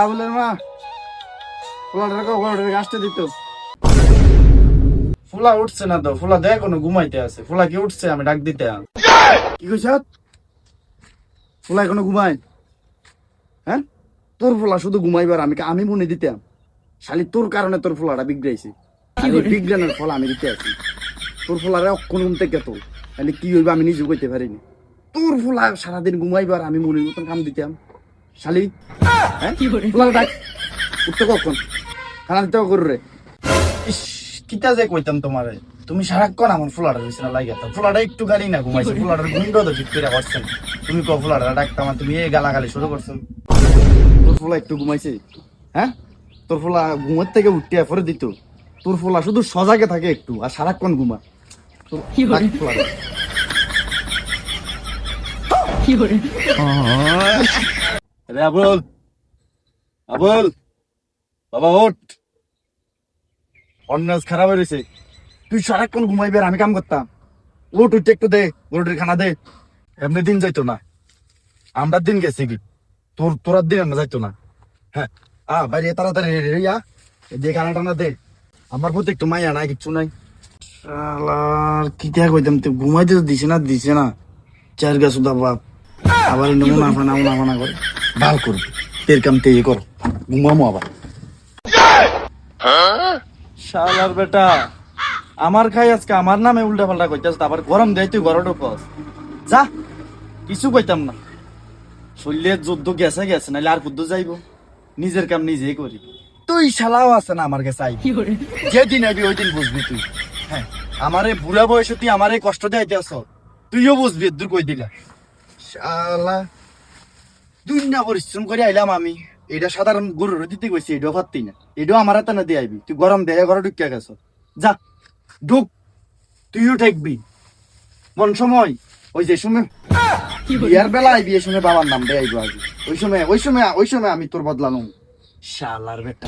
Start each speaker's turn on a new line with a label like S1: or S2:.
S1: আবুলের মা ফুলাটাকে গাছটা দিত। ফুলা উঠছে না তো, ফুলা দেখ কোনো ঘুমাইতে আছে। ফুলা কি উঠছে? আমি ডাক দিতে। কি কইছ? ফুলা এখনো ঘুমায়? হ্যাঁ, তোর ফুলা শুধু ঘুমাইবার আমি মনে দিতাম। শালি তোর কারণে তোর ফুলাটা বিগড়াইছে। বিজ্ঞানের ফল আমি দিতে আছি। তোর ফুলারে অক্ষণ ঘুম থেকে তোর তাহলে কি হইবে আমি নিজে কইতে পারিনি। তোর ফুলা সারাদিন ঘুমাইবার আমি মনের মতন কাম দিতাম। শালি হ্যাঁ, ফুলার ডাক উঠতে কখন খানা দিতে করে। ইস, কিতা যে কইতাম তোমারে, তুমি সারাক্ষণ আমার ফুলাটা দিয়েছে না লাগিয়ে। ফুলাটা একটু গাড়ি না ঘুমাইছে, ফুলাটার গুন্ডো তো ঠিক করে করছেন। তুমি কো ফুলাটা ডাকতাম, তুমি এই গালাগালি শুরু করছো। তোর ফুলা একটু ঘুমাইছে? হ্যাঁ, তোর ফুলা ঘুমের থেকে উঠিয়া পরে দিত। তোর ফুলা শুধু সজাগে থাকে একটু আর সারাক্ষণ ঘুমা। আবুল, আবুল বাবা ওঠ, অন্যাস খারাপ হয়েছে। তুই সারাক্ষণ ঘুমাইবে আর আমি কাম করতাম। ওঠ, উঠতে একটু দে, গরুটির খানা দে। এমনি দিন যাইতো না, আমরা দিন গেছি কি তোরার দিন আমরা যাইতো না। হ্যাঁ, বাইরে তাড়াতাড়ি রেডিয়া দিয়ে খানা টানা দে। আমার প্রতি একটু মাইয়া নাই, কিচ্ছু নাই। শালার কি দেখা কইতাম, তুই ঘুমাইতে তো দিছে না চার গা সুদা বাপ। আবার মুনাফানা করে ভাল করবি, তের কাম তেই কর, ঘুমামো আবার। শালার বেটা আমার খাই আজকে আমার নামে উল্টা পাল্টা কইতাস, আবার গরম দেয় তুই ঘরে ঢোকস। যা, কিছু কইতাম না। শরীরের যুদ্ধ গেছে নাহলে আর বুদ্ধ যাইব। নিজের কাম নিজেই করি। তুই শালাও আছে না আমার কাছে আইবি, যেদিন আইবি ওই দিন বুঝবি তুই। হ্যাঁ, আমারে বুড়া বয়সে তুই আমারে কষ্ট দেয়াইতে আস, তুইও বুঝবি দূর কই দিলা। শালা দুনিয়া পরিশ্রম করে আইলাম আমি, এটা সাধারণ গরুর দিতে কইছি, এটাও পারতি না। এটাও আমার হাতে না দিয়ে আইবি তুই। গরম দেয় ঘরে ঢুকিয়া গেছ, যা ঢুক, তুইও ঠেকবি। মন সময় ওই যে সময় বিয়ার বেলা আইবি, এই সময় বাবার নাম দিয়ে আইবো আগে। ওই সময় আমি তোর বদলানো। শালার বেটা।